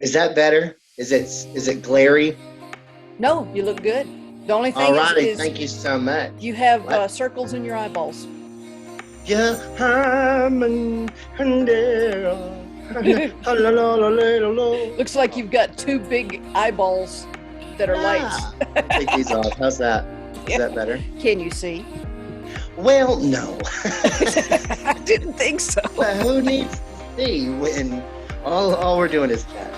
Is that better? Is it glary? No, you look good. The only thing Alrighty, is thank you so much. you have What? circles in your eyeballs. Yeah, Looks like you've got two big eyeballs that are lights. Take these off. How's that? Is that better? Can you see? Well, no. I didn't think so. But who needs to see when all we're doing is chat?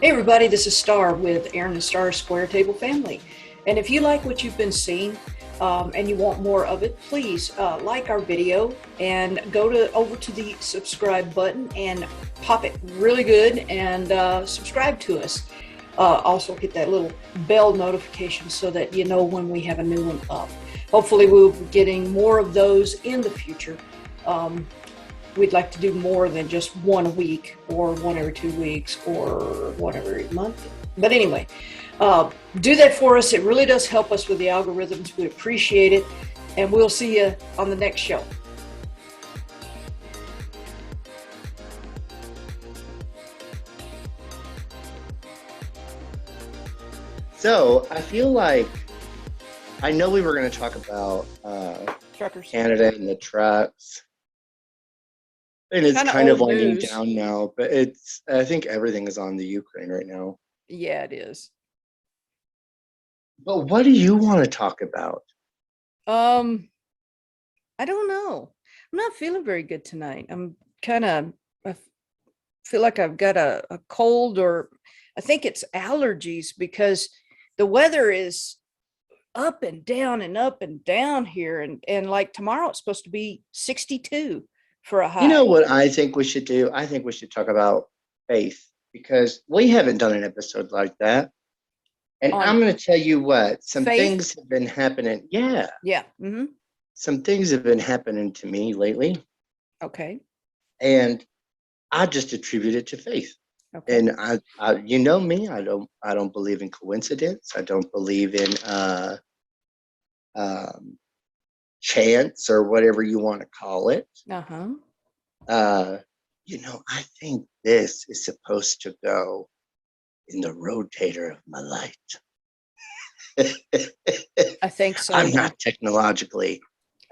Hey everybody, this is Star with Aaron and Star's Square Table Family. And if you like what you've been seeing and you want more of it, please like our video and go over to the subscribe button and pop it really good and subscribe to us. Also hit that little bell notification so that you know when we have a new one up. Hopefully we'll be getting more of those in the future. We'd like to do more than just one a week or one every 2 weeks or one every month. But anyway, do that for us. It really does help us with the algorithms. We appreciate it. And we'll see you on the next show. So I feel like I know we were going to talk about Truckers. Canada and the trucks. And it's Kinda kind of old winding news. down now, but I think everything is on the Ukraine right now. Yeah, it is. But what do you want to talk about? I don't know. I'm not feeling very good tonight. I feel like I've got a cold, or I think it's allergies because the weather is up and down and up and down here. And like tomorrow, it's supposed to be 62 for a high. You know what I think we should do? I think we should talk about faith because we haven't done an episode like that. And On I'm going to tell you what, some faith? things have been happening. Yeah. Yeah. Mm-hmm. Some things have been happening to me lately. Okay. And I just attribute it to faith. Okay. And I you know me, I don't believe in coincidence. I don't believe in chance or whatever you want to call it. Uh-huh. I think this is supposed to go in the rotator of my light. I think so. I'm not technologically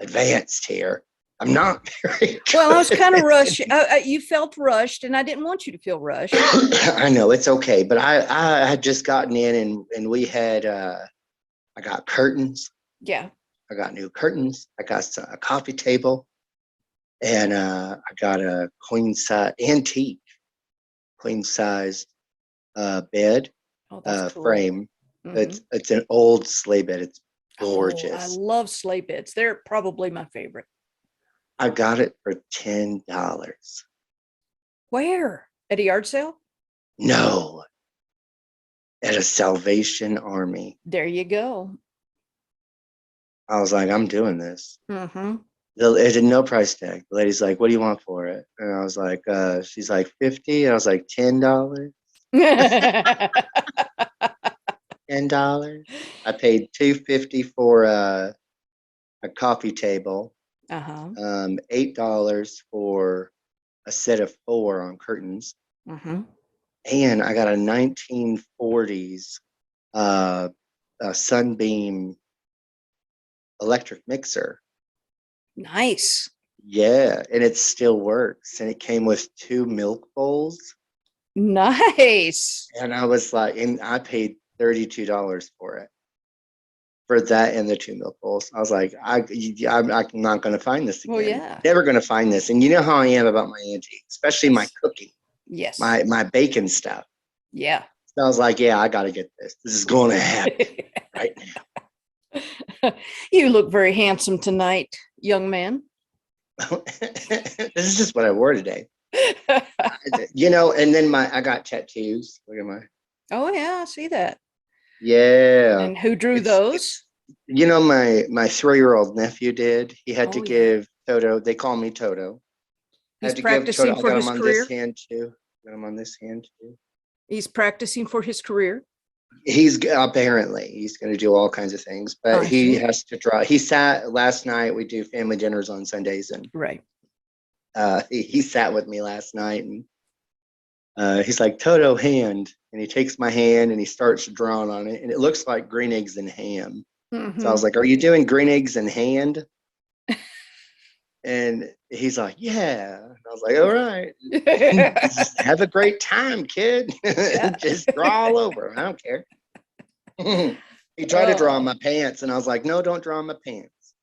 advanced here. I'm not very Well, I was kind of rushed. You felt rushed, and I didn't want you to feel rushed. I know it's okay, but I had just gotten in, and we had I got curtains. Yeah. I got new curtains. I got a coffee table, and I got a antique queen size bed that's cool. frame. Mm-hmm. It's an old sleigh bed. It's gorgeous. I love sleigh beds. They're probably my favorite. I got it for $10. Where? At a yard sale? No, at a Salvation Army. There you go. I was like, I'm doing this. Mm-hmm. It had no price tag. The lady's like, what do you want for it? And I was like, she's like 50. And I was like, $10. $10. I paid $2.50 for a coffee table. Uh-huh. $8 for a set of 4 on curtains. Mm-hmm. And I got a 1940s Sunbeam electric mixer. Nice. Yeah, and it still works. And it came with 2 milk bowls. Nice. And I was like, and I paid $32 for it. For that and the 2 milk bowls. I was like, I'm not going to find this again. Well, yeah. Never going to find this. And you know how I am about my antiques, especially my cooking. Yes. My bacon stuff. Yeah. So I was like, yeah, I got to get this. This is going to happen right now. You look very handsome tonight, young man. This is just what I wore today. And then I got tattoos. Look at my. Oh, yeah, I see that. Yeah. And who drew those? My 3-year-old nephew did. He had to give Toto. They call me Toto. He's practicing for his career. I got him on this hand too. Got him on this hand too. He's practicing for his career. He's going to do all kinds of things, but he has to draw. He sat last night. We do family dinners on Sundays, and right. He sat with me last night, and He's like, Toto, hand. And he takes my hand and he starts drawing on it. And it looks like green eggs and ham. So I was like, are you doing green eggs and hand? And he's like, yeah. And I was like, all right. Just have a great time, kid. Just draw all over. I don't care. He tried to draw on my pants. And I was like, no, don't draw on my pants.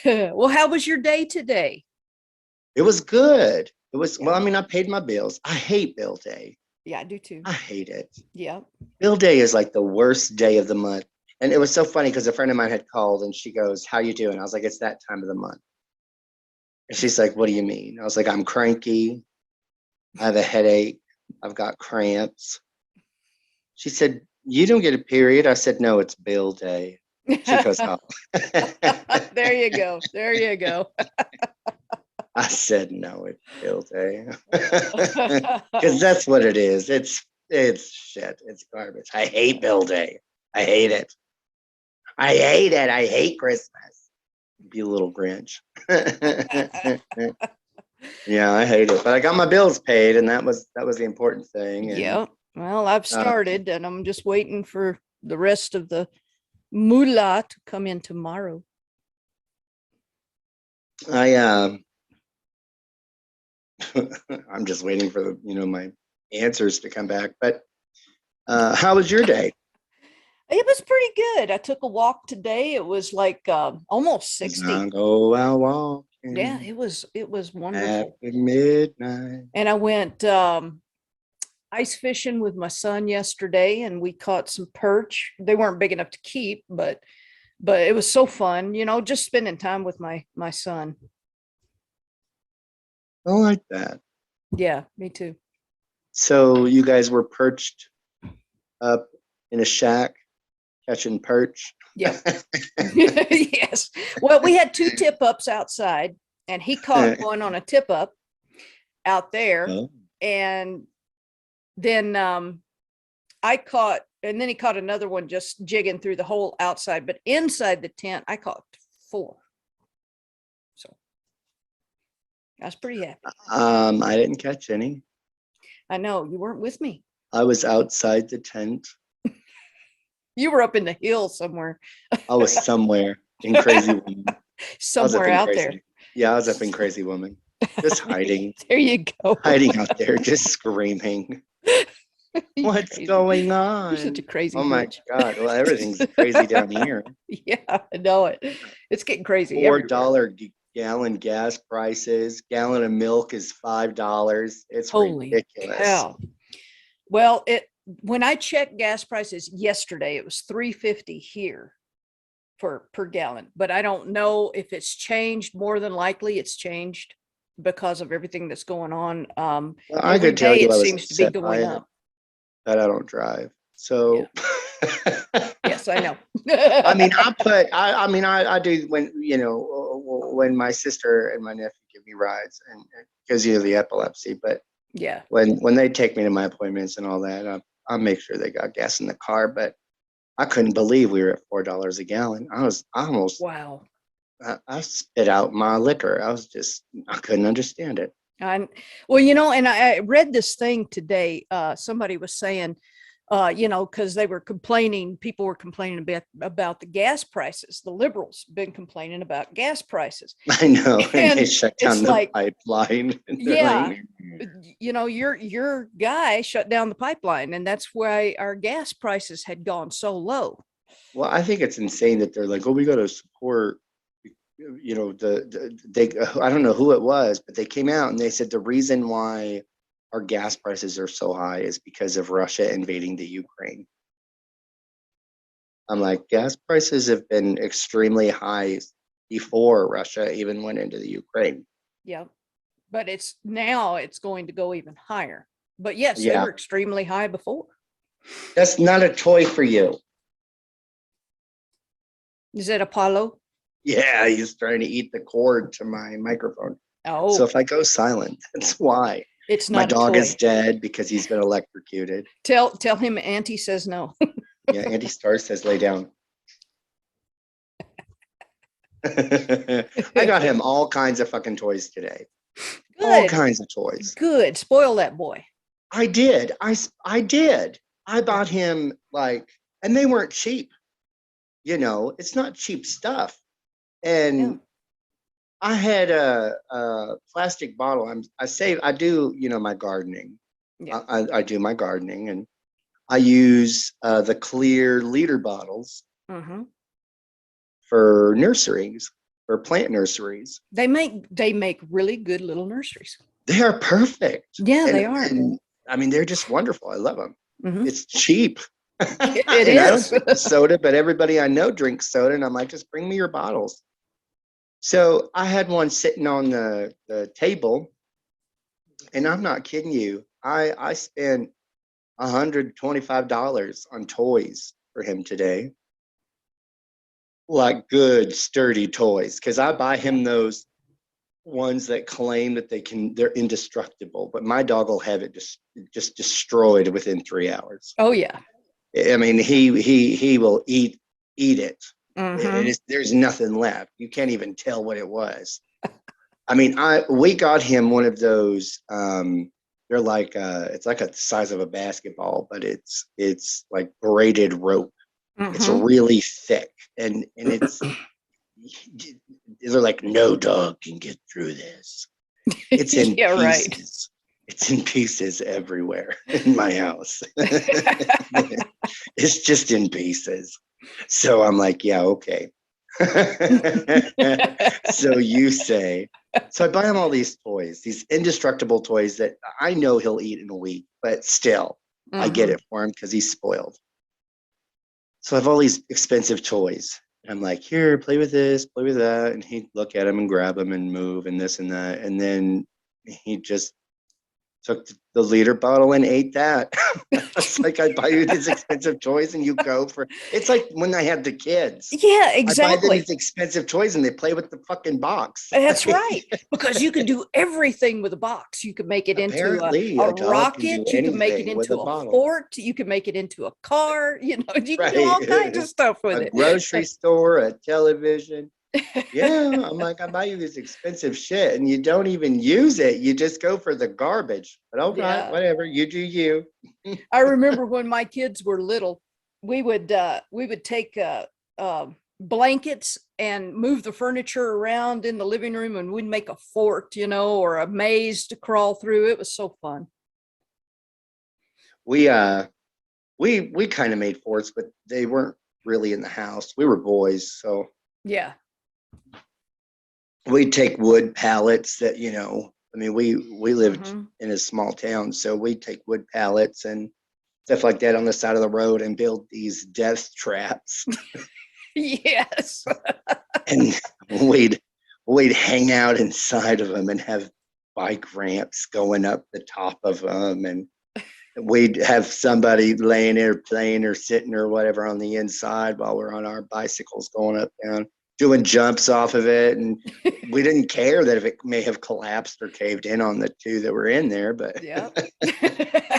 Well, how was your day today? It was good. It was, well, I mean, I paid my bills. I hate bill day. Yeah, I do too. I hate it. Yeah. Bill day is like the worst day of the month. And it was so funny because a friend of mine had called and she goes, how you doing? I was like, it's that time of the month. And she's like, what do you mean? I was like, I'm cranky. I have a headache. I've got cramps. She said, you don't get a period. I said, no, it's bill day. She goes, oh. There you go. There you go. I said, no, it's bill day. Because that's what it is. It's shit. It's garbage. I hate bill day. I hate it. I hate it. I hate Christmas. Be a little Grinch. Yeah, I hate it. But I got my bills paid, and that was the important thing. And, yeah. Well, I've started, and I'm just waiting for the rest of the moolah to come in tomorrow. I'm just waiting for my answers to come back. But how was your day? It was pretty good. I took a walk today. It was like almost 60. Go out walking. Yeah, it was wonderful. After midnight. And I went ice fishing with my son yesterday, and we caught some perch. They weren't big enough to keep, but it was so fun, just spending time with my son. I like that. Yeah, me too. So you guys were perched up in a shack catching perch? Yeah. Yes. Well, we had 2 tip ups outside, and he caught one on a tip up out there. Oh. And then I caught, and then he caught another one just jigging through the hole outside, but inside the tent, I caught 4. So I was pretty happy. I didn't catch any. I know, you weren't with me. I was outside the tent. You were up in the hills somewhere. I was somewhere in Crazy Woman. Somewhere out there. Yeah, I was up in Crazy Woman. Just hiding. There you go. Hiding out there, just screaming. What's crazy. Going on? You're such a crazy Oh my bitch. God. Well, everything's crazy down here. Yeah, I know it. It's getting crazy. $4 gallon gas prices. Gallon of milk is $5. It's holy ridiculous. Cow. Well, when I checked gas prices yesterday, it was $3.50 here per gallon. But I don't know if it's changed. More than likely, it's changed because of everything that's going on. Well, I could tell you it seems to be going up. But I don't drive, so. Yeah. Yes, I know. I mean, I do when my sister and my nephew give me rides, and because of the epilepsy. But yeah, when they take me to my appointments and all that, I'll make sure they got gas in the car. But I couldn't believe we were at $4 a gallon. I almost wow. I spit out my liquor. I couldn't understand it. Well, and I read this thing today. Somebody was saying, because people were complaining about the gas prices. The liberals been complaining about gas prices. I know, and they shut down the pipeline. Yeah, your guy shut down the pipeline, and that's why our gas prices had gone so low. Well, I think it's insane that they're like, oh, we got to support. They I don't know who it was, but they came out and they said the reason why our gas prices are so high is because of Russia invading the Ukraine. I'm like, gas prices have been extremely high before Russia even went into the Ukraine. Yeah, but it's going to go even higher. But yes, they were extremely high before. That's not a toy for you. Is it Apollo? Yeah, he's trying to eat the cord to my microphone. Oh. So if I go silent, that's why. It's not my dog is dead because he's been electrocuted. Tell him Auntie says no. Yeah, Auntie Star says lay down. I got him all kinds of fucking toys today. Good. All kinds of toys. Good. Spoil that boy. I did. I did. I bought him like, and they weren't cheap. It's not cheap stuff. Yeah. And I had a plastic bottle. I do, my gardening. Yeah. I do my gardening, and I use the clear liter bottles Mm-hmm. for nurseries, for plant nurseries. They make really good little nurseries. They are perfect. Yeah, And, they are. and I mean, they're just wonderful. I love them. Mm-hmm. It's cheap. It And I don't is. drink the soda, but everybody I know drinks soda. And I'm like, just bring me your bottles. So I had one sitting on the table, and I'm not kidding you. I spent $125 on toys for him today, like good sturdy toys, because I buy him those ones that claim that they're indestructible, but my dog will have it just destroyed within 3 hours. Oh yeah. I mean, he will eat it. Mm-hmm. There's nothing left. You can't even tell what it was. I mean, we got him one of those. They're like it's like a size of a basketball, but it's like braided rope. It's Mm-hmm. really thick, and they're like, no dog can get through this. It's in Yeah, right. pieces. It's in pieces everywhere in my house. It's just in pieces. So I'm like, yeah, okay. So you say. So I buy him all these toys, these indestructible toys that I know he'll eat in a week, but still, I get Mm-hmm. it for him because he's spoiled. So I have all these expensive toys. And I'm like, here, play with this, play with that. And he'd look at them and grab them and move and this and that. And then he just took the liter bottle and ate that. It's like I buy you these expensive toys and you go for it's like when I had the kids. Yeah, I buy them exactly. these expensive toys and they play with the fucking box. That's right. Because you could do everything with a box. You could make it into Apparently, a a dog can do rocket. You could make it anything with a into a bottle. fort. You could make it into a car. You can do all kinds Right. of stuff with A it. grocery store, a television. Yeah, I'm like, I buy you this expensive shit and you don't even use it. You just go for the garbage. But all right, Yeah. whatever, you do you. I remember when my kids were little, we would take blankets and move the furniture around in the living room, and we'd make a fort, or a maze to crawl through. It was so fun. We we kind of made forts, but they weren't really in the house. We were boys, so Yeah. we'd take wood pallets that, I mean, we lived Hmm. in a small town, so we'd take wood pallets and stuff like that on the side of the road and build these death traps. Yes. And we'd we'd hang out inside of them and have bike ramps going up the top of them, and we'd have somebody laying there playing or sitting or whatever on the inside while we're on our bicycles going up down doing jumps off of it. And we didn't care that if it may have collapsed or caved in on the two that were in there, but Yeah.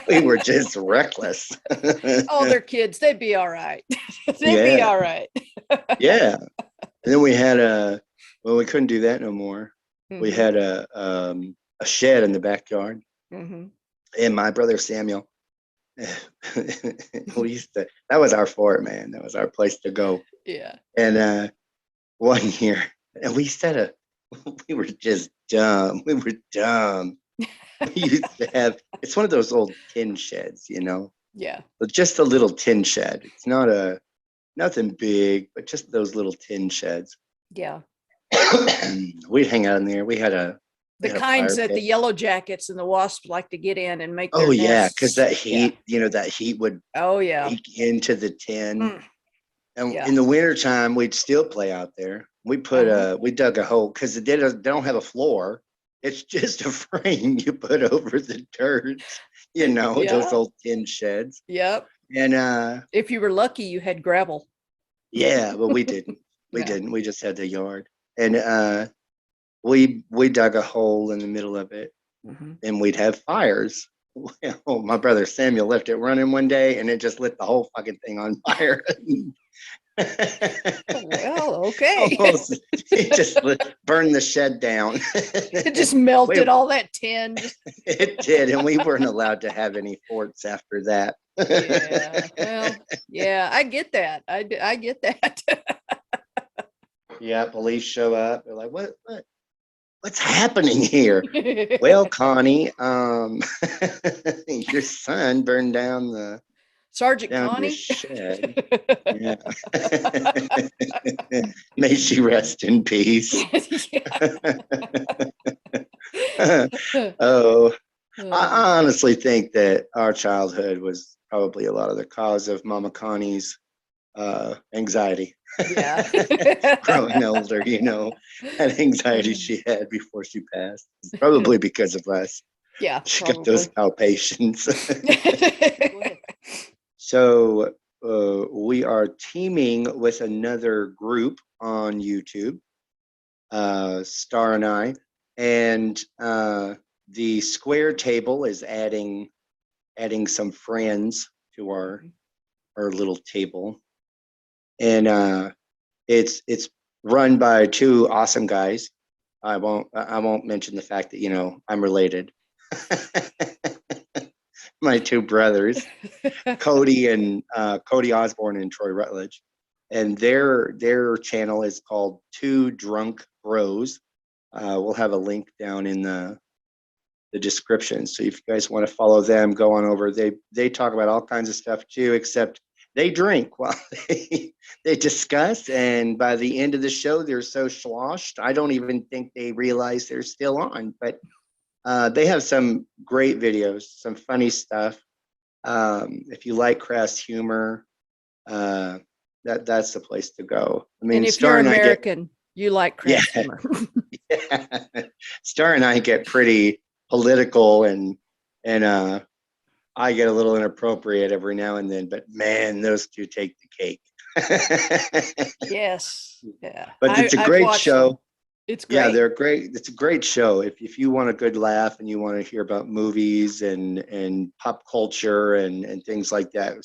we were just reckless. Oh, they're kids. They'd be all right. They'd be Yeah, all right. yeah. And then we had well, we couldn't do that no more. We Hmm. had a shed in the backyard, Hmm. and my brother Samuel, we used to, that was our fort, man. That was our place to go. Yeah. And one year, and we said we were just dumb. We were dumb. We used to have, it's one of those old tin sheds, Yeah. but just a little tin shed. It's nothing big, but just those little tin sheds. Yeah. We'd hang out in there. We The had a kinds fire that the pit. yellow jackets and the wasps like to get in and make Oh their yeah, because nests. that Yeah. heat, that heat would Oh yeah. bake into the tin. Mm, And yeah. in the wintertime, we'd still play out there. Uh-huh. We dug a hole because they don't have a floor. It's just a frame you put over the dirt, those Yeah. old tin sheds. Yep. And If you were lucky, you had gravel. yeah, but we didn't. We Yeah. didn't. We just had the yard. And we dug a hole in the middle of it, Hmm. and we'd have fires. Well, my brother Samuel left it running one day, and it just lit the whole fucking thing on fire. Well, okay. Almost, it just burned the shed down. It just melted We, all that tin. Just it did, and we weren't allowed to have any forts after that. yeah. Well, yeah, I get that. I get that. Yeah, police show up. They're like, what's happening here? Well, Connie, your son burned Sergeant down your Connie. shed. Yeah. May she rest in peace. Oh, Oh, I honestly think that our childhood was probably a lot of the cause of Mama Connie's anxiety. yeah. Growing older, that anxiety she had before she passed. It's probably because of us. Yeah, She got those probably. palpations. So we are teaming with another group on YouTube, Star and I, and the Square Table is adding some friends to our little table, and it's run by two awesome guys. I won't mention the fact that I'm related. My two brothers, Cody Osborne and Troy Rutledge, and their channel is called Two Drunk Bros. We'll have a link down in the description. So if you guys want to follow them, go on over. They talk about all kinds of stuff too, except they drink while they discuss. And by the end of the show, they're so sloshed, I don't even think they realize they're still on. But they have some great videos, some funny stuff. If you like crass humor, that's the place to go. I And mean, if you're Star and I get American, you like yeah, crass humor. yeah. Star and I get pretty political and I get a little inappropriate every now and then, but man, those two take the cake. Yes. Yeah. But it's a I've great watched them. show. It's Yeah, great. they're great. It's a great show. If you want a good laugh and you want to hear about movies and pop culture and things like that,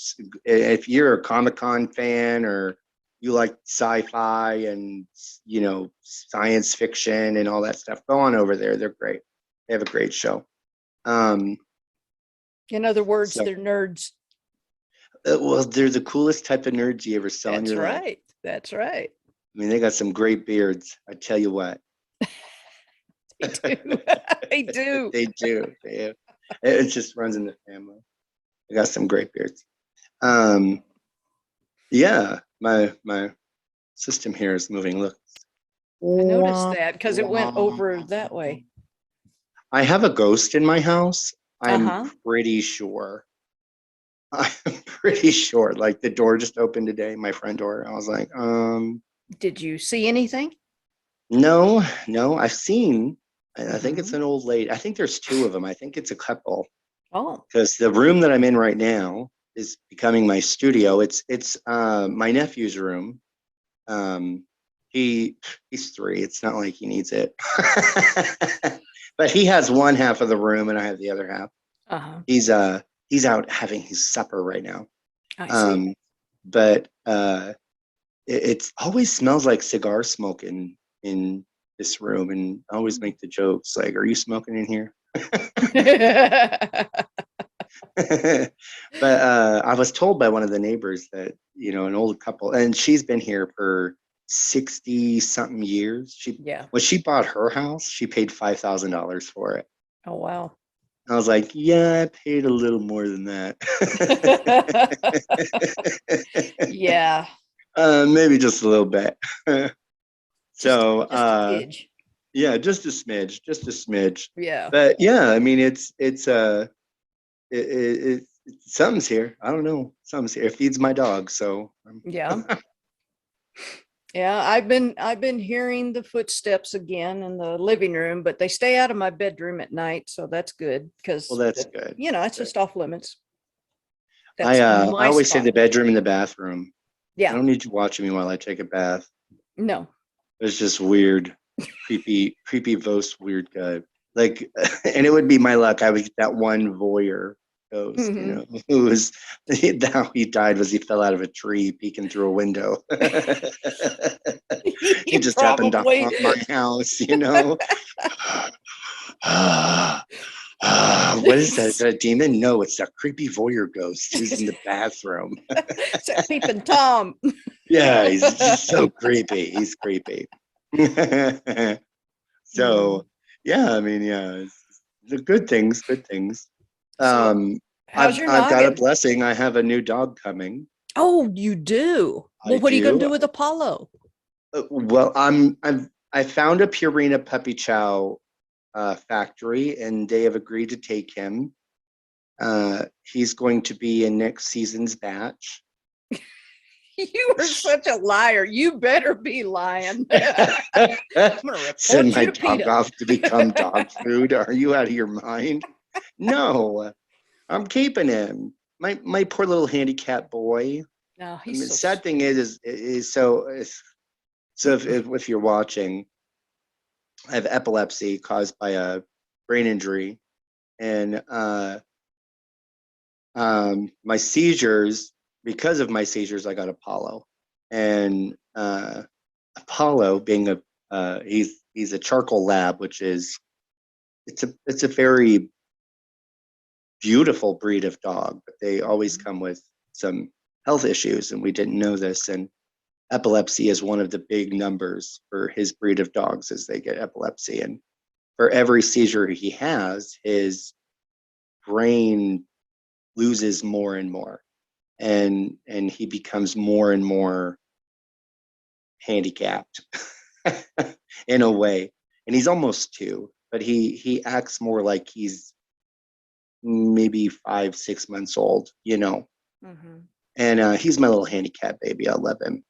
if you're a Comic-Con fan or you like sci-fi and science fiction and all that stuff, go on over there. They're great. They have a great show. Um, In other words, so they're nerds. well, they're the coolest type of nerds you ever saw in That's your life. right. That's right. I mean, they got some great beards. I tell you what. They do. They do. They do. It just runs in the family. They got some great beards. Um, yeah, my system here is moving. Look. I noticed that because it went over that way. I have a ghost in my house. I'm Uh-huh. pretty sure. I'm pretty sure. Like the door just opened today, my front door. I was like, Did you see anything? no, no. I've seen. I think it's Mhm. an old lady. I think there's two of them. I think it's a couple Oh, because the room that I'm in right now is becoming my studio. It's my nephew's room. Um, he's 3. It's not like he needs it, but he has one half of the room and I have the other half. uh-huh. He's out having his supper right now. I see. But it always smells like cigar smoke in this room, and I always make the jokes like, "Are you smoking in here?" But I was told by one of the neighbors that an old couple, and she's been here for 60 something years. Yeah. When she bought her house, she paid $5,000 for it. Oh, wow. I was like, yeah, I paid a little more than that. Yeah. Maybe just a little bit. Just So just a tidge. yeah, just a smidge, just a smidge. Yeah. But yeah, I mean, something's here. I don't know, something's here. It feeds my dog, so Yeah. Yeah, I've been hearing the footsteps again in the living room, but they stay out of my bedroom at night, so that's good well, because that's good. it's just off limits. I That's I my always say spot. the bedroom and the bathroom. I Yeah. don't need you watching me while I take a bath. No. It's just weird, creepy, Vos weird guy. Like, and it would be my luck. I would get that one voyeur ghost, Mhm. who was how he died was he fell out of a tree peeking through a window. He just happened to Probably. haunt my house. What is that? Is that a demon? No, it's a creepy voyeur ghost who's in the bathroom. It's that peeping Tom. Yeah, he's just so creepy. He's creepy. Mm. So, yeah, I mean, yeah, the good things, good things. So, Um, how's your I've got a noggin? blessing. I have a new dog coming. Oh, you do. I Well, what are you going to do. do with Apollo? Well, I found a Purina Puppy Chow factory, and they have agreed to take him. He's going to be in next season's batch. You are such a liar. You better be lying. I'm going to Send report my you to dog PETA. off to become dog food. Are you out of your mind? No, I'm keeping him. My poor little handicapped boy. No, I he's mean, so sad thing is so if you're watching, I have epilepsy caused by a brain injury, and my seizures. Because of my seizures, I got Apollo, and Apollo being he's a charcoal lab, which is it's a very beautiful breed of dog, but they always come with some health issues, and we didn't know this. And epilepsy is one of the big numbers for his breed of dogs as they get epilepsy. And for every seizure he has, his brain loses more and more, and he becomes more and more handicapped in a way. And he's almost 2, but he acts more like he's maybe 5 6 months old. Mhm. And he's my little handicap baby. I love him.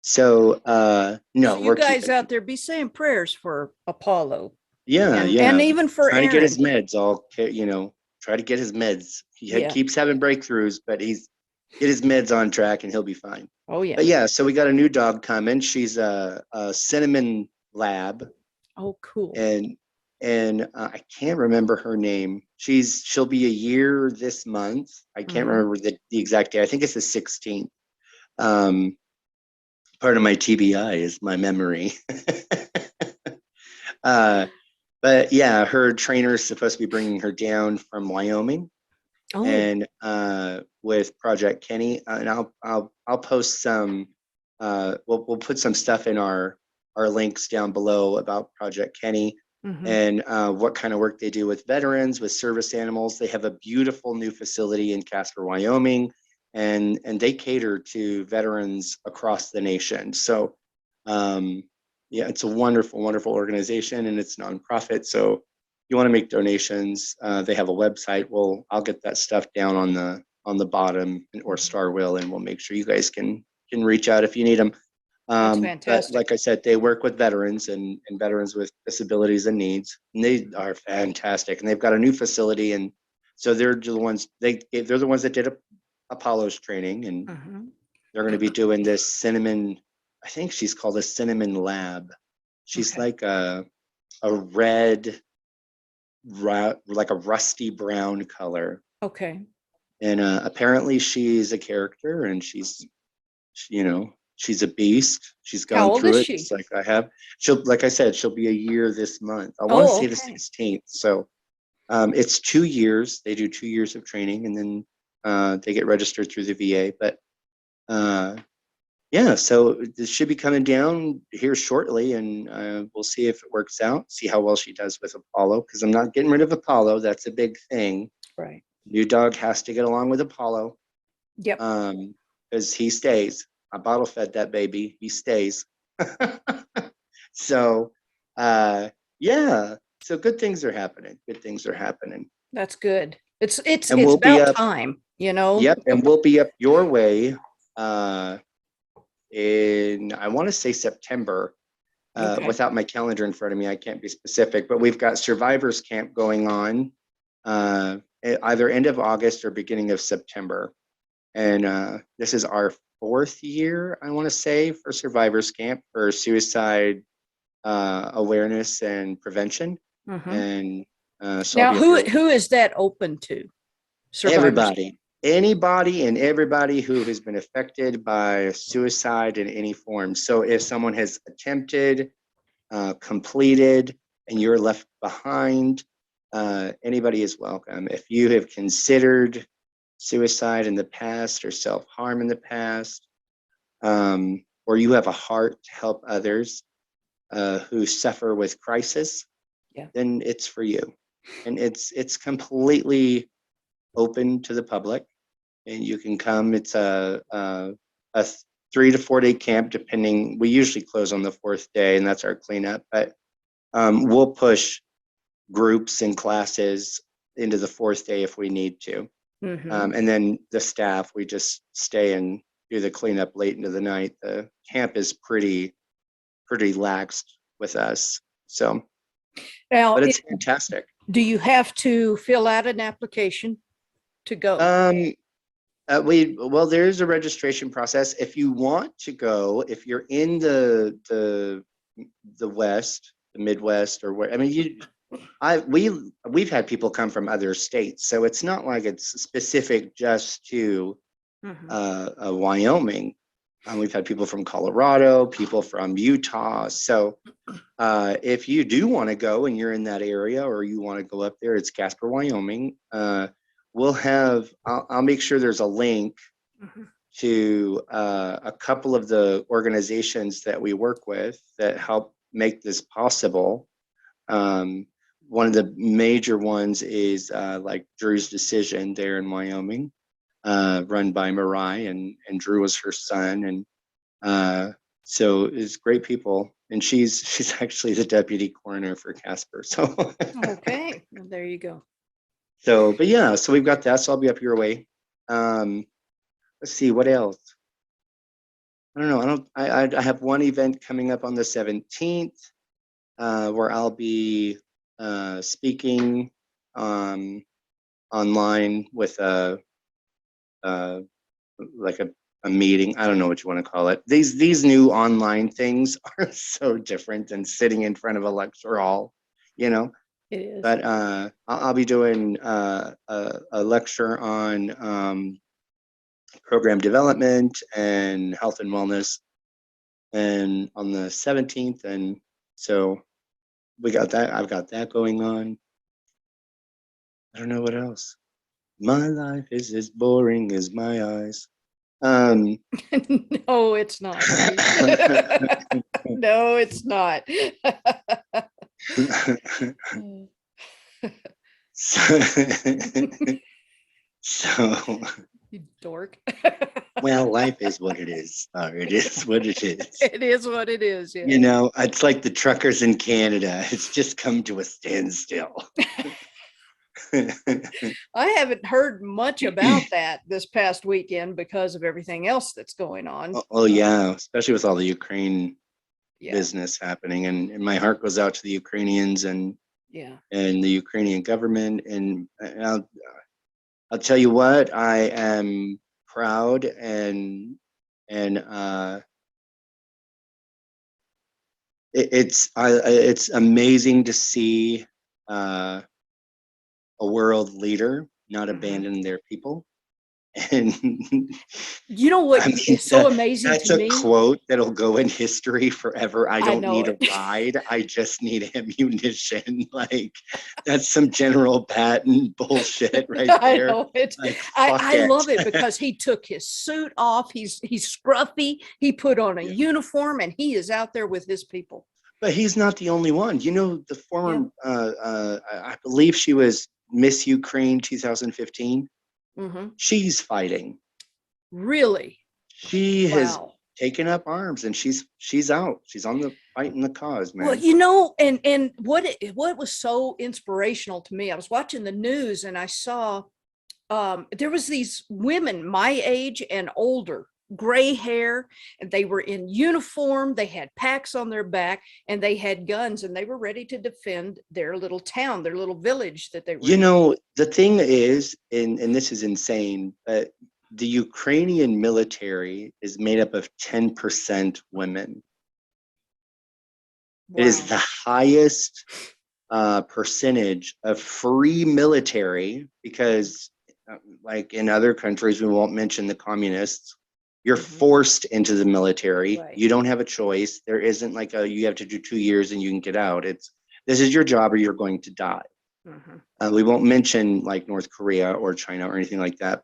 So So no, you we're guys keeping out him. there be saying prayers for Apollo Yeah, and yeah. even for Trying to get Aaron. his meds. Try to get his meds. He Yeah. keeps having breakthroughs, but he's get his meds on track and he'll be fine. Oh yeah. But yeah, so we got a new dog coming. She's a cinnamon lab, Oh cool. and I can't remember her name. She'll be a year this month. I can't Mhm. remember the exact day. I think it's the 16th. Um, Part of my TBI is my memory. uh, but yeah, her trainer is supposed to be bringing her down from Wyoming, Oh. and with Project Kenny, and I'll post some. We'll put some stuff in our links down below about Project Kenny Mhm. and what kind of work they do with veterans, with service animals. They have a beautiful new facility in Casper, Wyoming, and they cater to veterans across the nation. So, yeah, it's a wonderful, wonderful organization, and it's nonprofit. So, you want to make donations, they have a website. I'll get that stuff down on the bottom, or Star will, and we'll make sure you guys can reach out if you need them. That's But fantastic. like I said, they work with veterans and veterans with disabilities and needs, and they are fantastic. And they've got a new facility, and so they're the ones they're the ones that did Apollo's training, and Mhm. they're going to be doing this cinnamon. I think she's called a cinnamon lab. She's Okay. like a red, like a rusty brown color, Okay. and apparently she's a character, and she's a beast. She's How gone old through is it she? just like I have. Like I said, she'll be a year this month. I want to Oh, say the okay. 16th. So it's 2 years. They do 2 years of training, and then they get registered through the VA. But uh, yeah, so this should be coming down here shortly, and we'll see if it works out. See how well she does with Apollo, because I'm not getting rid of Apollo. That's a big thing. Right. New dog has to get along with Apollo, Yep. because he stays. I bottle fed that baby. He stays. So, uh, yeah. So good things are happening. Good things are happening, That's good. It's it's and it's we'll be about up. time, you know. Yep, and we'll be up your way uh, in, I want to say, September. Okay. Without my calendar in front of me, I can't be specific, but we've got Survivors Camp going on either end of August or beginning of September. And this is our 4th year, I want to say, for Survivors Camp for suicide awareness and prevention. Mhm. And so I'll Now, be up who here. who is that open to? survivors. Everybody, anybody and everybody who has been affected by suicide in any form. So if someone has attempted, completed, and you're left behind, anybody is welcome. If you have considered suicide in the past or self-harm in the past, or you have a heart to help others who suffer with crisis, Yeah. then it's for you. And it's completely open to the public, and you can come. It's a 3 to 4 day camp, depending. We usually close on the 4th day, and that's our cleanup. But we'll push groups and classes into the 4th day if we need to. And then the staff, we just stay and do the cleanup late into the night. The camp is pretty laxed with us. So, Now, but it's fantastic. do you have to fill out an application to go? There's a registration process. If you want to go, if you're in the West, the Midwest, or where, I mean, we've had people come from other states, so it's not like it's specific just to Wyoming. We've had people from Colorado, people from Utah. So if you do want to go and you're in that area, or you want to go up there, it's Casper, Wyoming. I'll make sure there's a link to a couple of the organizations that we work with that help make this possible. One of the major ones is like Drew's Decision there in Wyoming, run by Mariah, and Drew was her son. And so it's great people. And she's actually the deputy coroner for Casper. So Okay, well, there you go. So, but yeah, so we've got that. So I'll be up your way. Let's see, what else? I don't know. I have one event coming up on the 17th, where I'll be speaking online with like a meeting. I don't know what you want to call it. These new online things are so different than sitting in front of a lecture hall, you know. It is. But I'll be doing a lecture on program development and health and wellness, and on the 17th. And so we got that. I've got that going on. I don't know what else. My life is as boring as my eyes. No, it's not. No, it's not. So You dork. well, life is what it is. It is what it is. It is what it is. Yeah. You know, it's like the truckers in Canada. It's just come to a standstill. I haven't heard much about that this past weekend because of everything else that's going on. Oh yeah, especially with all the Ukraine Yeah. business happening, and my heart goes out to the Ukrainians and Yeah. the Ukrainian government. And I'll tell you what, I am proud and it's amazing to see a world leader not abandon their people. And You know what I mean, is so amazing that's to a me? quote that'll go in history forever. I don't know need a it. ride. I just need ammunition. Like, that's some General Patton bullshit right I there. know it. Like, fuck I love it because he took his suit off. He's scruffy. He put on a uniform and he is out there with his people. But he's not the only one. You know, the former, I believe she was Miss Ukraine 2015. She's fighting. Really? She has taken up arms, and she's out. She's on the fighting the cause, man. Well, you know, and what was so inspirational to me, I was watching the news and I saw there was these women my age and older, gray hair, and they were in uniform. They had packs on their back and they had guns, and they were ready to defend their little town, their little village that they were in. know, the thing is, and this is insane, but the Ukrainian military is made up of 10% women. Wow. It is the highest percentage of free military, because like in other countries, we won't mention the communists. You're Mhm. forced into the military. Right. You don't have a choice. There isn't like you have to do 2 years and you can get out. It's this is your job or you're going to die. Mhm. We won't mention like North Korea or China or anything like that,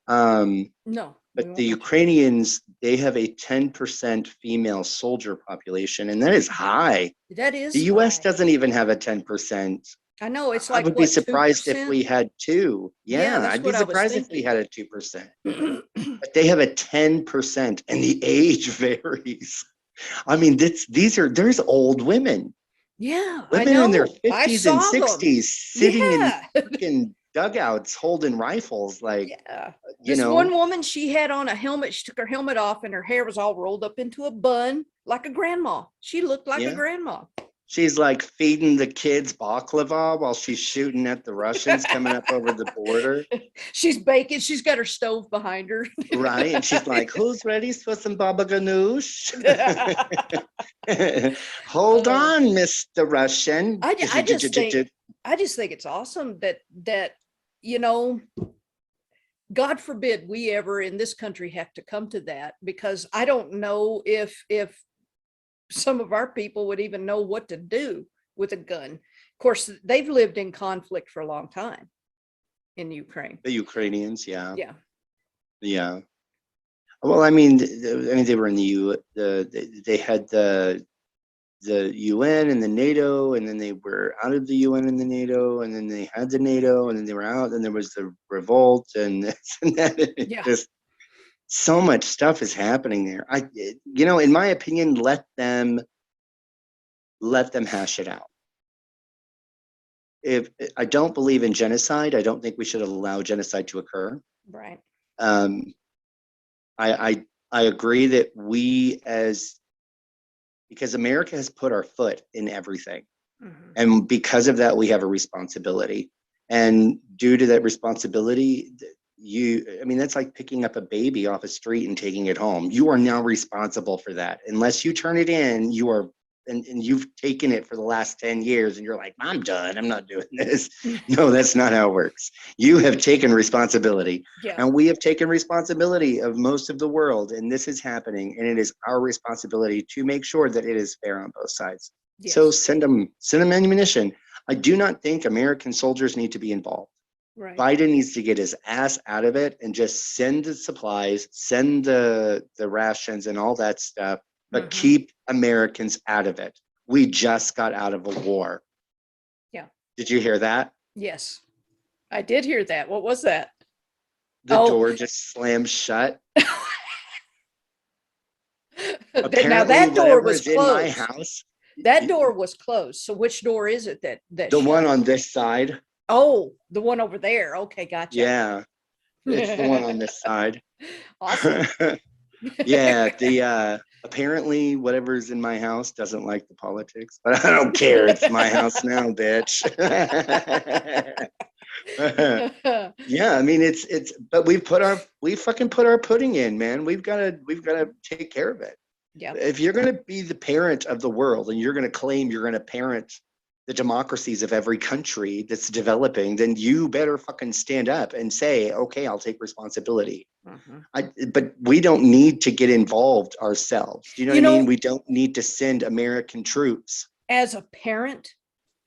No, we but won't the mention. Ukrainians, they have a 10% female soldier population, and that is high. That The is US high. doesn't even have a 10%. I know, it's I like would be what, surprised if 2%? we had two. Yeah, Yeah, that's I'd be what I was surprised if we thinking. had a 2%. But they have a 10%, and the age varies. I mean, there's old women. Yeah, I Women in their know. I 50s and saw them. 60s sitting in Yeah. fucking dugouts holding rifles, like, Yeah. you This one know, woman, she had on a helmet. She took her helmet off and her hair was all rolled up into a bun like a grandma. She looked like a yeah. grandma. She's like feeding the kids baklava while she's shooting at the Russians coming up over the border. She's baking. She's got her stove behind her. Right. And she's like, who's ready for some baba ganoush? Hold Uh, on, Mr. Russian. I just think it's awesome that you know, God forbid we ever in this country have to come to that, because I don't know if some of our people would even know what to do with a gun. Of course, they've lived in conflict for a long time in Ukraine. The Ukrainians, yeah. Yeah. Yeah. Well, I mean, they were in they had the UN and the NATO, and then they were out of the UN and the NATO, and then they had the NATO, and then they were out, and there was the revolt, and this and that. Yeah. Just so much stuff is happening there. In my opinion, let them hash it out. If I don't believe in genocide, I don't think we should allow genocide to occur. Right. Um, I agree that because America has put our foot in everything. Mm-hmm. And because of that, we have a responsibility. And due to that responsibility, that's like picking up a baby off a street and taking it home. You are now responsible for that. Unless you turn it in, and you've taken it for the last 10 years and you're like, I'm done. I'm not doing this. No, that's not how it works. You have taken responsibility. Yeah. And we have taken responsibility of most of the world. And this is happening. And it is our responsibility to make sure that it is fair on both sides. Yes. So send them ammunition. I do not think American soldiers need to be involved. Right. Biden needs to get his ass out of it and just send the supplies, send the rations and all that stuff, but keep Americans out of it. We just got out of a war. Yeah. Did you hear that? Yes, I did hear that. What was that? The door just slammed shut. Apparently, now that door was in my closed. house. That door was closed. So which door is it that The shut? one on this side. Oh, the one over there. Okay, gotcha. Yeah, it's the one on this side. Awesome. Yeah, apparently whatever's in my house doesn't like the politics, but I don't care. It's my house now, bitch. Yeah, I mean but we fucking put our pudding in, man. We've gotta take care of it. Yeah. If you're gonna be the parent of the world and you're gonna claim you're gonna parent the democracies of every country that's developing, then you better fucking stand up and say, okay, I'll take responsibility. But we don't need to get involved ourselves. Do you know what I mean? We don't need to send American troops. As a parent,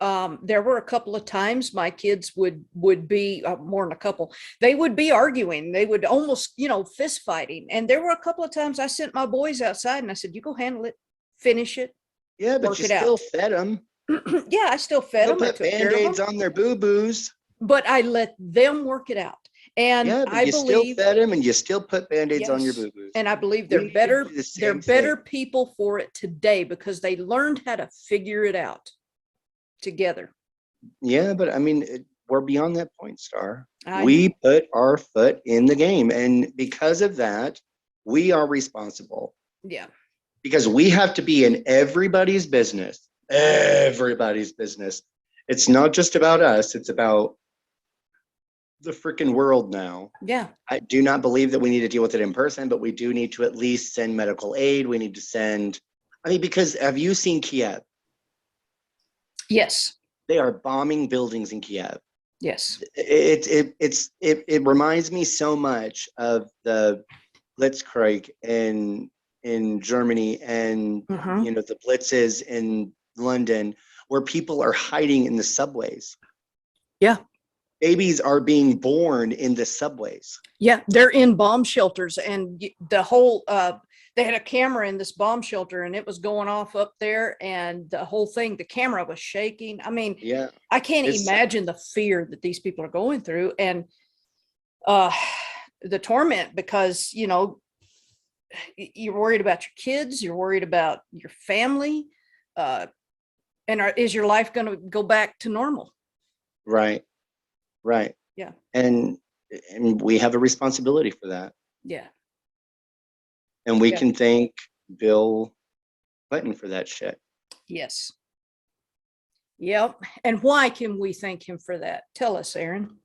there were a couple of times my kids would be more than a couple. They would be arguing. They would almost, fist fighting. And there were a couple of times I sent my boys outside and I said, you go handle it, finish it. Yeah, but you still fed them. Yeah, I still fed them. Put Band-Aids on their boo-boos. But I let them work it out. And yeah, but you still fed them and you still put Band-Aids on your boo-boos. And I believe they're better people for it today because they learned how to figure it out together. Yeah, but I mean, we're beyond that point, Star. We put our foot in the game. And because of that, we are responsible. Yeah. Because we have to be in everybody's business. Everybody's business. It's not just about us. It's about the freaking world now. Yeah. I do not believe that we need to deal with it in person, but we do need to at least send medical aid. We need to send, because have you seen Kiev? Yes. They are bombing buildings in Kiev. Yes. It reminds me so much of the Blitzkrieg in Germany, and Mm-hmm. the blitzes in London, where people are hiding in the subways. Yeah. Babies are being born in the subways. Yeah. They're in bomb shelters, and the whole, they had a camera in this bomb shelter and it was going off up there, and the whole thing, the camera was shaking. I mean, Yeah, I can't it's imagine the fear that these people are going through, and uh, the torment, because, you're worried about your kids, you're worried about your family, uh, and is your life going to go back to normal? right, right, Yeah. and we have a responsibility for that, Yeah. and we Yeah. can thank Bill Clinton for that shit. Yes. Yep. And why can we thank him for that? Tell us, Aaron.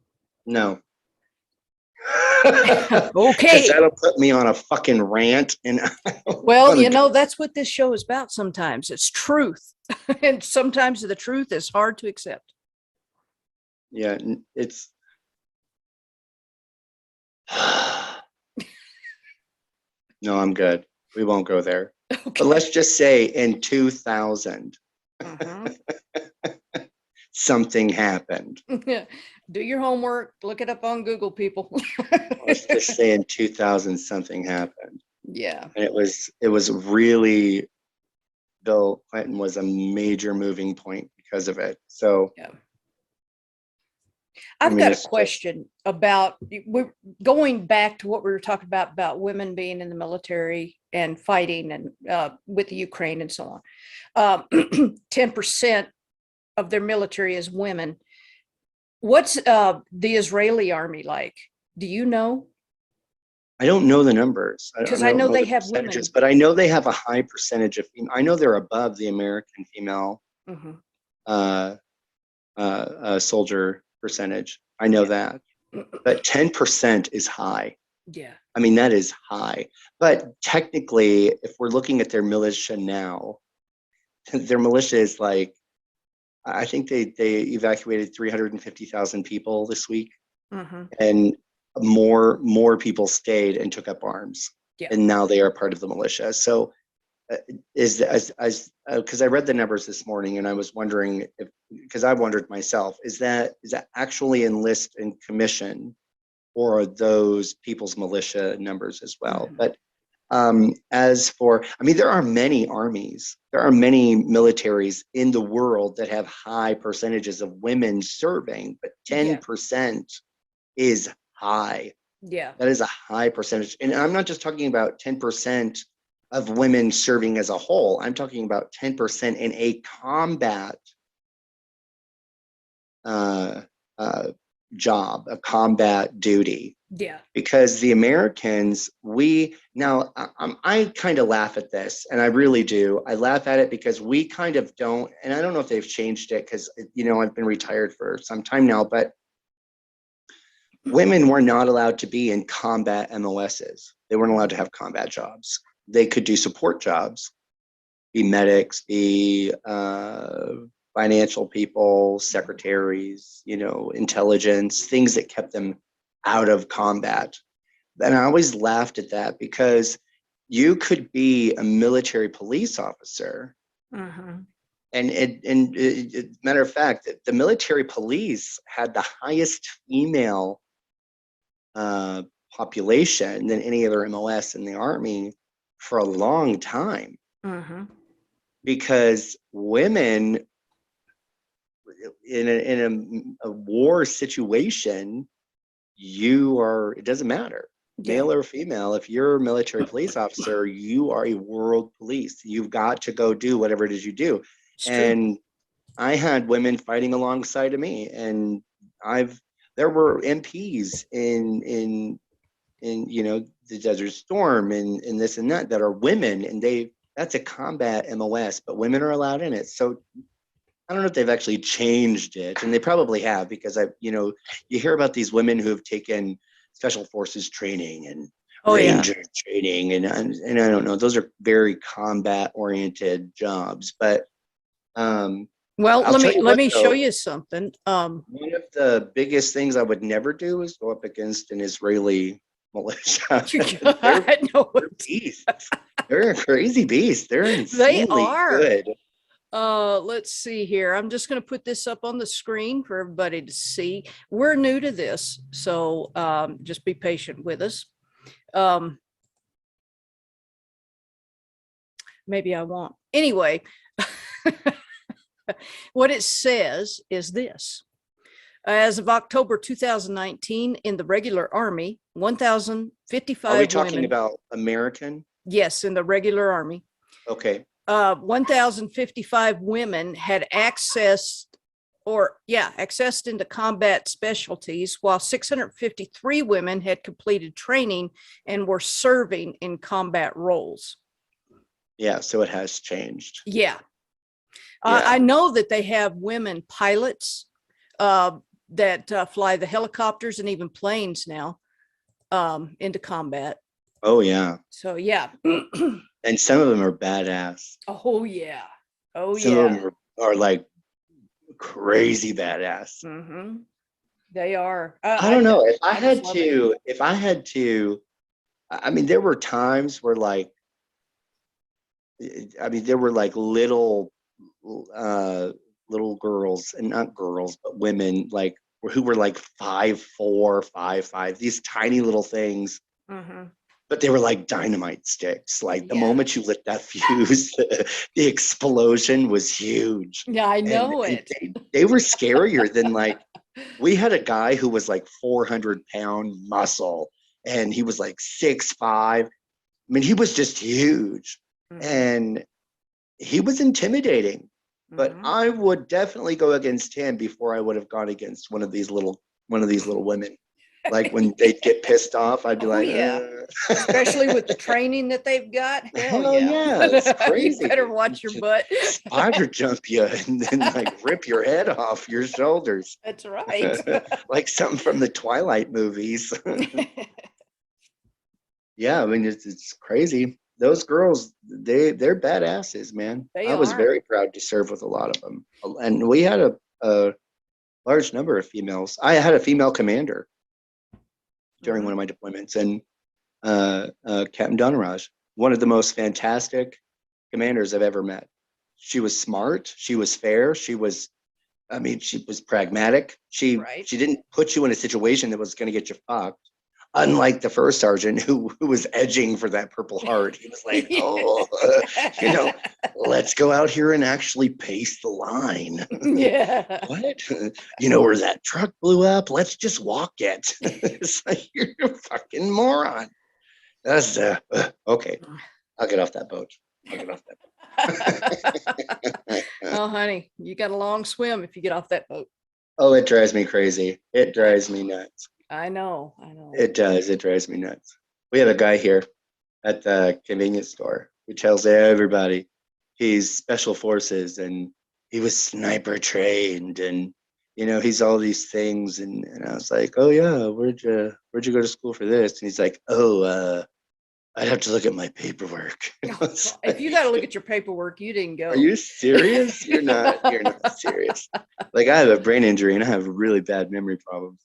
No. Because Okay. that'll put me on a fucking rant, and I don't Well, want to go. that's what this show is about. Sometimes it's truth, and sometimes the truth is hard to accept. Yeah, it's no, I'm good. We won't go there. But Okay. let's just say in 2000, Uh-huh. something happened. Do your homework, look it up on Google, people. Let's just say in 2000, something happened. Yeah. And it was really, Bill Clinton was a major moving point because of it. So, Yeah. I I've mean, got a it's just, question about, we're going back to what we were talking about women being in the military and fighting, and with the Ukraine and so on. 10% of their military is women. What's the Israeli army like? Do you know? I don't know the numbers. I Because I don't know know they the have percentages, women. but I know they have a high percentage of I know they're above the American female Mhm. uh, soldier percentage. I know Yeah. that. But 10% is high. Yeah. I mean, that is high. But technically, if we're looking at their militia now, their militia is like, I think they evacuated 350,000 people this week, Mhm. and more people stayed and took up arms, Yeah. and now they are part of the militia. So is as because I read the numbers this morning, and I was wondering if, because I wondered myself, is that actually enlist and commission, or are those people's militia numbers as well? Mhm. But as for, I mean, there are many armies, there are many militaries in the world that have high percentages of women serving, but Yeah. 10% is high. Yeah. That is a high percentage. And I'm not just talking about 10% of women serving as a whole. I'm talking about 10% in a combat uh, uh, job, a combat duty. Yeah. Because the Americans, I kind of laugh at this, and I really do. I laugh at it because we kind of don't, and I don't know if they've changed it, because I've been retired for some time now, but women were not allowed to be in combat MOSs. They weren't allowed to have combat jobs. They could do support jobs, be medics, be financial people, secretaries, intelligence, things that kept them out of combat. And I always laughed at that, because you could be a military police officer. Mhm. Matter of fact, the military police had the highest female uh, population than any other MOS in the Army for a long time, Mhm. because women in a war situation, it doesn't matter, Yeah. male or female. If you're a military police officer, you are a world police. You've got to go do whatever it is you do. It's true. And I had women fighting alongside of me, and there were MPs in the Desert Storm, and this and that are women, and that's a combat MOS, but women are allowed in it. So I don't know if they've actually changed it, and they probably have, because you hear about these women who have taken special forces training and Oh yeah. ranger training, and I don't know, those are very combat oriented jobs, but Well, I'll tell you let what, me show though, you something. one of the biggest things I would never do is go up against an Israeli militia. they're, I know they're it. beasts. They're a crazy beast. They're They insanely are. good. Let's see here. I'm just going to put this up on the screen for everybody to see. We're new to this, so just be patient with us. Um, maybe I won't. Anyway, what it says is this. As of October 2019, in the regular Army, Are we 1,055 talking women, about American? yes, in the regular Army, Okay. 1,055 women had accessed into combat specialties, while 653 women had completed training and were serving in combat roles. Yeah, so it has changed. Yeah. Yeah. I know that they have women pilots that fly the helicopters and even planes now into combat. Oh, yeah. So, yeah. And some of them are badass. Oh, yeah. Oh, Some of yeah. them are like crazy badass. Mm-hmm. They are. I don't know. I just love it. If I had to, I mean, there were times where like, I mean, there were like uh, little girls, and not girls, but women, like who were like 5'4", 5'5", these tiny little things, Mm-hmm. but they were like dynamite sticks. Like the Yeah. moment you lit that fuse, the explosion was huge. Yeah, I And, know and it. they were scarier than like, we had a guy who was like 400-pound muscle, and he was like 6'5". I mean, he was just huge. Mm-hmm. And he was intimidating, but Mm-hmm. I would definitely go against him before I would have gone against one of these little women. Like when they'd get pissed off, I'd be Oh, like, yeah. Especially with the training that they've got. Hell hell yeah. yeah, it's You crazy. better watch your butt. Spider jump you and then like rip your head off your shoulders. That's right. Like something from the Twilight movies. Yeah, I mean it's crazy. Those girls, they're badasses, man. They I was are. very proud to serve with a lot of them, and we had a large number of females. I had a female commander during one Mm-hmm. of my deployments, and Captain Donaraj, one of the most fantastic commanders I've ever met. She was smart. She was fair. I mean, she was pragmatic. Right. She didn't put you in a situation that was going to get you fucked. Unlike the first sergeant who was edging for that Purple Heart, he was like, "Oh, you know, let's go out here and actually pace the line." Yeah. What? You know where that truck blew up? Let's just walk it. It's like you're a fucking moron. That's okay. I'll get off that boat. I'll get off that boat. Oh, honey, you got a long swim if you get off that boat. Oh, it drives me crazy. It drives me nuts. I know. I know. It does. It drives me nuts. We have a guy here at the convenience store who tells everybody he's special forces and he was sniper trained, and he's all these things, and I was like, oh yeah, where'd you go to school for this? And he's like, oh, I'd have to look at my paperwork. If you got to look at your paperwork, you didn't go. Are you serious? You're not serious. Like I have a brain injury and I have really bad memory problems.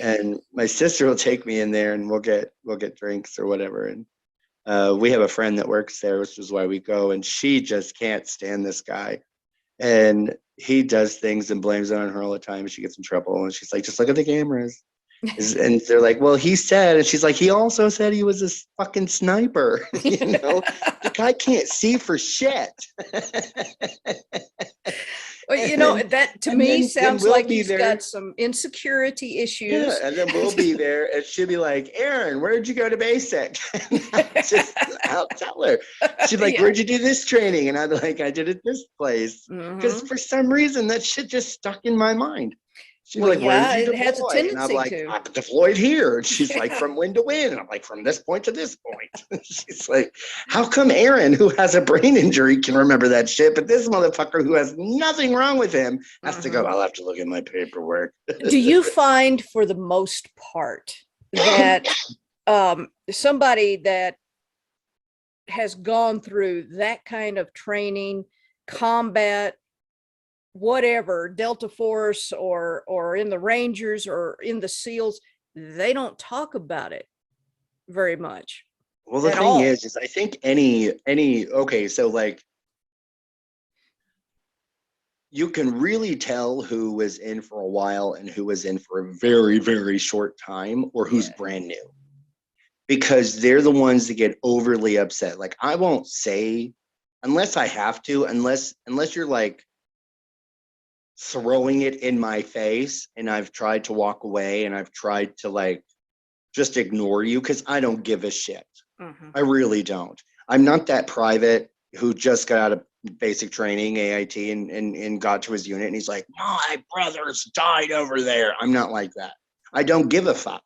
And my sister will take me in there and we'll get drinks or whatever. And we have a friend that works there, which is why we go. And she just can't stand this guy. And he does things and blames it on her all the time. And she gets in trouble. And she's like, just look at the cameras. And they're like, well, he said, and she's like, he also said he was a fucking sniper. The guy can't see for shit. Well, that to me sounds we'll like be he's there. got some insecurity issues. Yeah, and then we'll be there, and she'll be like, Aaron, where'd you go to basic? I'll tell her. She'd be like, Yeah. where'd you do this training? And I'd be like, I did it this place. Because Mhm. for some reason, that shit just stuck in my mind. She's Well, like, where yeah, did you it has a deploy? And I'm tendency like, to. I'm deployed here. And she's like, Yeah. from when to when? And I'm like, from this point to this point. She's like, how come Aaron, who has a brain injury, can remember that shit? But this motherfucker who has nothing wrong with him has to go, I'll have to look at my paperwork. Do you find for the most part that somebody that has gone through that kind of training, combat, whatever, Delta Force or in the Rangers or in the SEALs, they don't talk about it very much Well, the at thing all. is I think okay, so like you can really tell who was in for a while and who was in for a very, very short time or who's Yeah. brand new because they're the ones that get overly upset. Like I won't say unless I have to, unless you're like throwing it in my face and I've tried to walk away and I've tried to like just ignore you because I don't give a shit. Mhm. I really don't. I'm not that private who just got out of basic training, AIT, and got to his unit and he's like, my brother's died over there. I'm not like that. I don't give a fuck.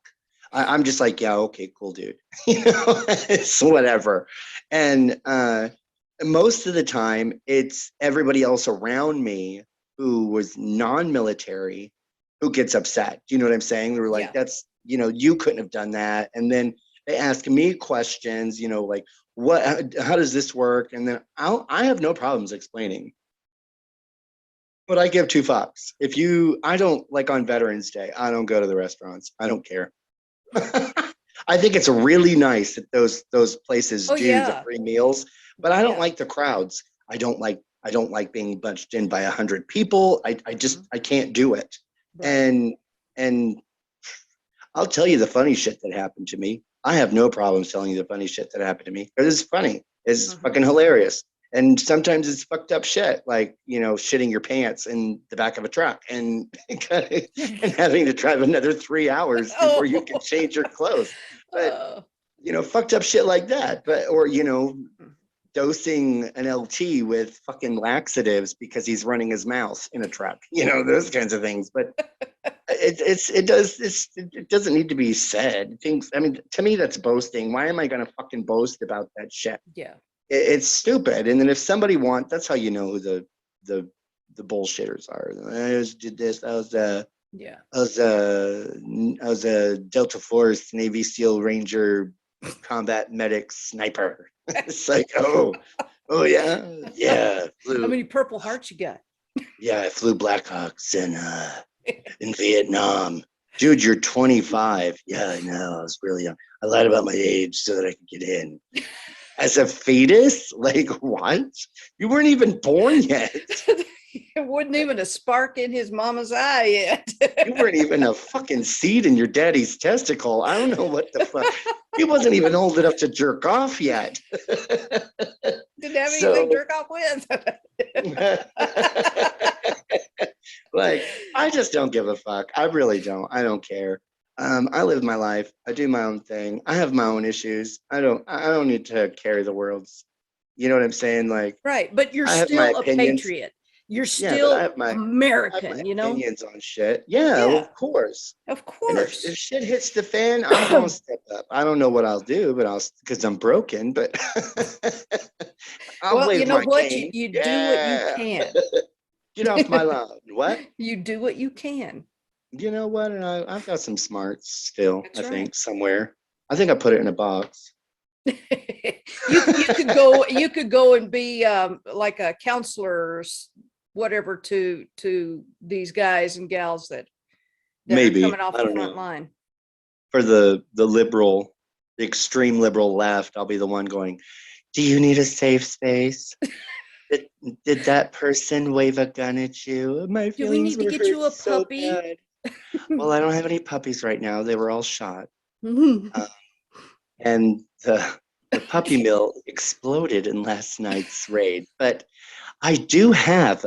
I'm just like, yeah, okay, cool, dude. You know, it's whatever. And most of the time, it's everybody else around me who was non-military who gets upset. Do you know what I'm saying? They were like, Yeah. that's, you know, you couldn't have done that. And then they ask me questions, you know, like, what, how does this work? And then I have no problems explaining, but I give two fucks. If you, I don't like on Veterans Day, I don't go to the restaurants. I don't care. I think it's really nice that those places Oh do the yeah. free meals, but I don't Yeah. like the crowds. I don't like being bunched in by 100 people. I just Mhm. I can't do it. Right. And I'll tell you the funny shit that happened to me. I have no problems telling you the funny shit that happened to me because it's funny. It's Mhm. fucking hilarious. And sometimes it's fucked up shit, like, you know, shitting your pants in the back of a truck and and having to drive another 3 hours before you can Oh. change your clothes. But, Oh. you know, fucked up shit like that. But, or, you know, dosing an LT with fucking laxatives because he's running his mouth in a truck, you know, those kinds of things. But it doesn't need to be said. Things, I mean, to me, that's boasting. Why am I going to fucking boast about that shit? Yeah. It's stupid. And then if somebody wants, that's how you know who the the bullshitters are. I just did this. Yeah. I was a Delta Force Navy SEAL Ranger combat medic sniper. It's like, oh yeah, yeah, How flew, many Purple Hearts you got? yeah, I flew Blackhawks in Vietnam. Dude, you're 25. Yeah, I know. I was really young. I lied about my age so that I could get in. As a fetus? Like, what? You weren't even born yet. It wasn't even a spark in his mama's eye You yet. weren't even a fucking seed in your daddy's testicle. I don't know what the fuck. He wasn't even old enough to jerk off yet. Didn't have anything to So, jerk off with. like, I just don't give a fuck. I really don't. I don't care. I live my life. I do my own thing. I have my own issues. I don't need to carry the world's. You know what I'm saying? Like, Right, but you're I have my still a opinions. patriot. You're Yeah, but still I have my American, you know? opinions on shit. Yeah, well, Yeah, of course. of And course. if shit hits the fan, I'm gonna step up. I don't know what I'll do, but I'll because I'm broken, but I'll Well, you wave know my what? You cane. you do what you Yeah. can. Get off my lawn. What? You do what you can. You know what? And I've got some smarts still, I That's right. think, somewhere. I think I put it in a box. You could go and be like a counselor or whatever to these guys and gals that are Maybe. coming off I the don't front know. line. For the liberal, the extreme liberal left, I'll be the one going, do you need a safe space? Did, did that person wave a gun at you? My Do we feelings need to were get hurt you a so puppy? bad. Well, I don't have any puppies right now. They were all shot. Uh, and the puppy mill exploded in last night's raid. But I do have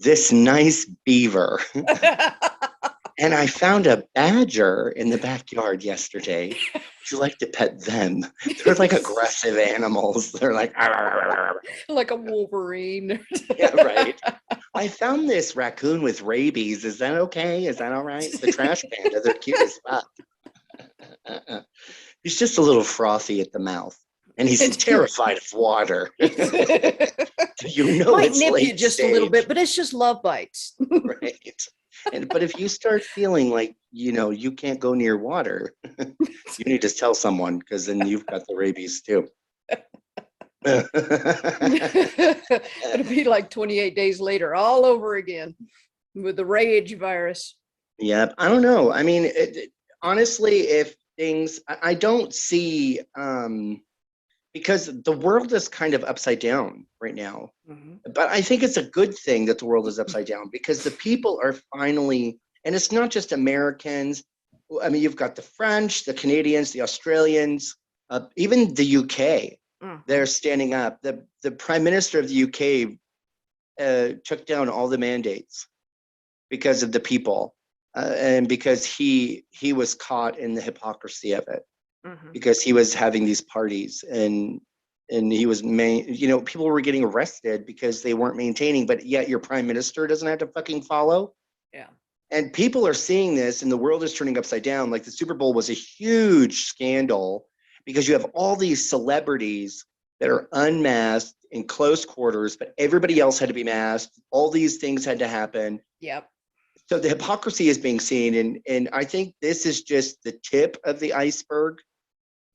this nice beaver. And I found a badger in the backyard yesterday. Would you like to pet them? They're like aggressive animals. They're like, "Arr, arr, arr, arr." Like a Wolverine. Yeah, right. I found this raccoon with rabies. Is that okay? Is that all right? The trash panda, they're cute as fuck. Uh-uh. He's just a little frothy at the mouth, and he's terrified of water. You know Might it's nip you late just a little bit, stage, but it's just love bites. right? And but if you start feeling like you know you can't go near water, you need to tell someone because then you've got the rabies too. It'll be like 28 days later, all over again with the rage virus. Yep. I don't know. I mean, honestly, if things, I don't see, because the world is kind of upside down right now. Mm-hmm. But I think it's a good thing that the world is upside down because the people are finally, and it's not just Americans. I mean, you've got the French, the Canadians, the Australians, even the UK. Mm-hmm. They're standing up. The Prime Minister of the UK took down all the mandates because of the people, and because he was caught in the hypocrisy of it, Mm-hmm. because he was having these parties and he was people were getting arrested because they weren't maintaining, but yet your prime minister doesn't have to fucking follow. Yeah. And people are seeing this and the world is turning upside down. Like the Super Bowl was a huge scandal because you have all these celebrities that are unmasked in close quarters, but everybody else had to be masked. All these things had to happen. Yep. So the hypocrisy is being seen, and I think this is just the tip of the iceberg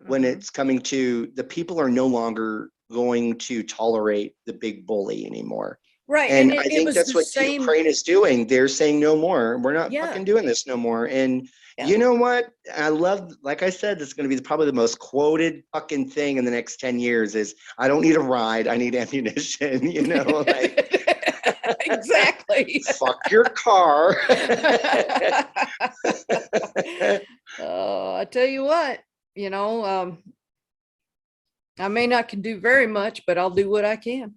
when Mm-hmm. it's coming to the people are no longer going to tolerate the big bully anymore. Right. And And I it think was that's the what same. Ukraine is doing. They're saying no more. We're not Yeah. fucking doing this no more. And Yeah. you know what? I love, like I said, this is going to be probably the most quoted fucking thing in the next 10 years is I don't need a ride. I need ammunition, like Exactly. fuck your car. I tell you what, I may not can do very much, but I'll do what I can.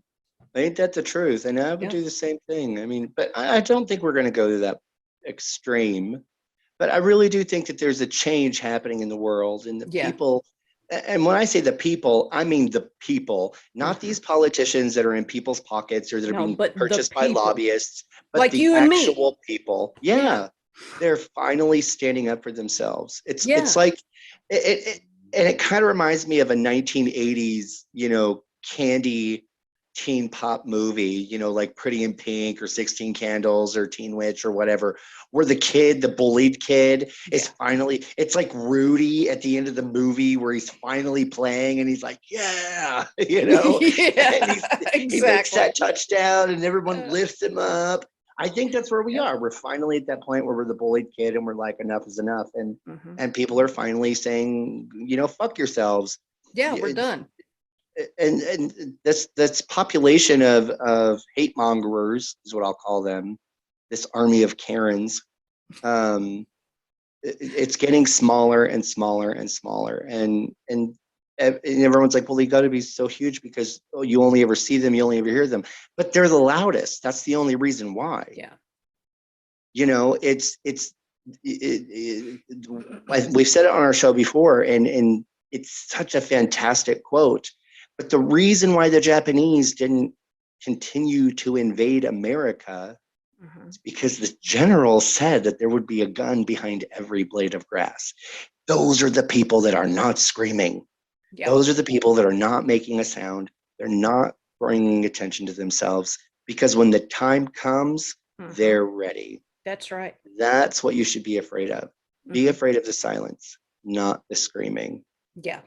Ain't that the truth? And I would Yeah. do the same thing. I mean, but I don't think we're going to go to that extreme. But I really do think that there's a change happening in the world and the Yeah. people. And when I say the people, I mean the people, not these politicians that are in people's pockets or that are No, being but the purchased by people, lobbyists, but like the you and me. actual people. Yeah. Yeah, they're finally standing up for themselves. It's Yeah. it's like it and it kind of reminds me of a 1980s, candy teen pop movie, like Pretty in Pink or 16 Candles or Teen Witch or whatever, where the bullied kid is finally, it's like Rudy at the end of the movie where he's finally playing and he's like, yeah, Yeah, and he makes exactly. that touchdown and everyone lifts him up. I think that's where we are. We're finally at that point where we're the bullied kid and we're like, enough is enough. And people are finally saying, fuck yourselves. Yeah, we're done. And this population of hate mongers is what I'll call them, this army of Karens, it's getting smaller and smaller and smaller, and everyone's like, well, they got to be so huge because you only ever see them, you only ever hear them, but they're the loudest. That's the only reason why. Yeah. We've said it on our show before, and it's such a fantastic quote. But the reason why the Japanese didn't continue to invade America is because the general said that there would be a gun behind every blade of grass. Those are the people that are not screaming. Yeah. Those are the people that are not making a sound. They're not bringing attention to themselves because when the time comes, they're ready. That's right. That's what you should be afraid of. Be afraid of the silence, not the screaming. Yeah.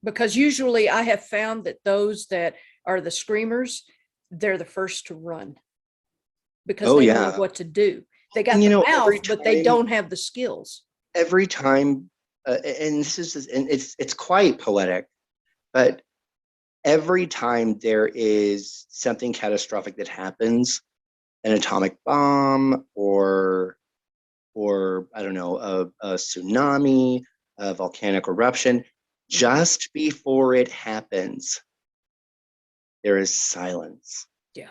Because usually I have found that those that are the screamers, they're the first to run because they know what to do. They got the mouth, but they don't have the skills. Every time, and it's quite poetic, but every time there is something catastrophic that happens, an atomic bomb or I don't know, a tsunami, a volcanic eruption, just before it happens, there is silence. Yeah.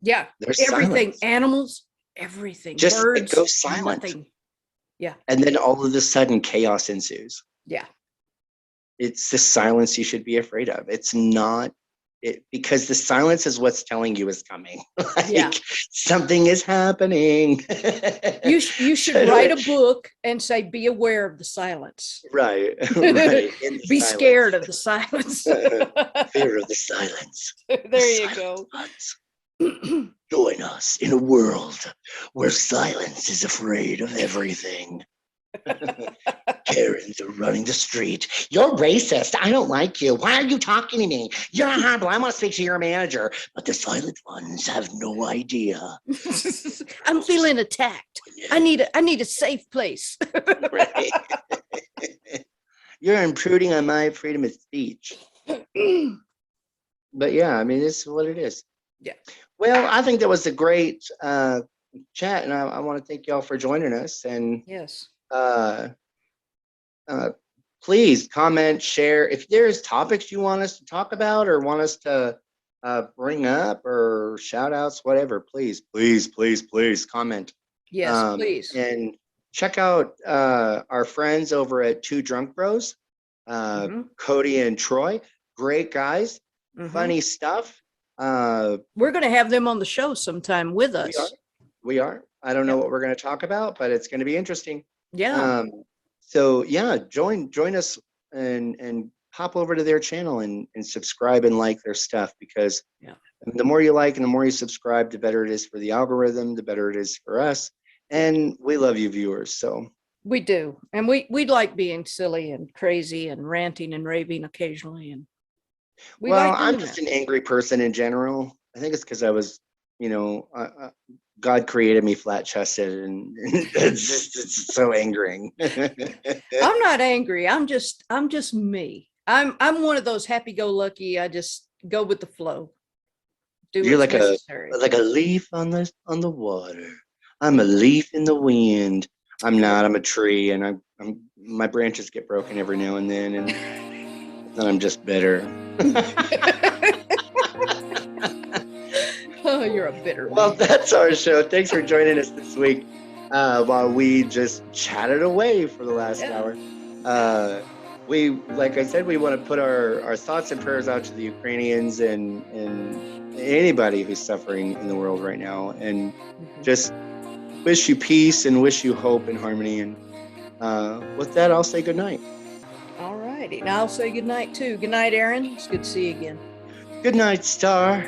Yeah. There's everything, silence. Animals, everything. Just birds, it goes silent. Nothing. Yeah. And then all of a sudden chaos ensues. Yeah. It's the silence you should be afraid of. It's not because the silence is what's telling you is coming. Something is happening. You should write a book and say, be aware of the silence. Right. Be scared of the silence. Fear of the silence. There you go. Join us in a world where silence is afraid of everything. Karens are running the street. You're racist. I don't like you. Why are you talking to me? You're horrible. I want to speak to your manager. But the silent ones have no idea. I'm feeling attacked. I need a safe place. Right. You're intruding on my freedom of speech. But yeah, I mean, it's what it is. Yeah. Well, I think that was a great chat, and I want to thank y'all for joining us. And Yes. uh, please comment, share if there's topics you want us to talk about or want us to bring up or shout outs, whatever. Please comment. Yes, please. And check out our friends over at Two Drunk Bros, Cody and Troy. Great guys, funny stuff. We're going to have them on the show sometime with us. We are. I don't know what we're going to talk about, but it's going to be interesting. Yeah. So yeah, join us and hop over to their channel and subscribe and like their stuff, because the more you like and the more you subscribe, the better it is for the algorithm, the better it is for us. And we love you viewers. So we do. And we like being silly and crazy and ranting and raving occasionally. And I'm just an angry person in general. I think it's because I was, God created me flat chested, and it's so angering. I'm not angry. I'm just me. I'm one of those happy go lucky. I just go with the flow. You're like a leaf on the water. I'm a leaf in the wind. I'm not. I'm a tree, and my branches get broken every now and then, and then I'm just bitter. Oh, you're a bitter man. Well, that's our show. Thanks for joining us this week while we just chatted away for the last hour. Like I said, we want to put our thoughts and prayers out to the Ukrainians and anybody who's suffering in the world right now, and just wish you peace and wish you hope and harmony. And with that, I'll say good night. All righty. And I'll say good night too. Good night, Aaron. It's good to see you again. Good night, Star.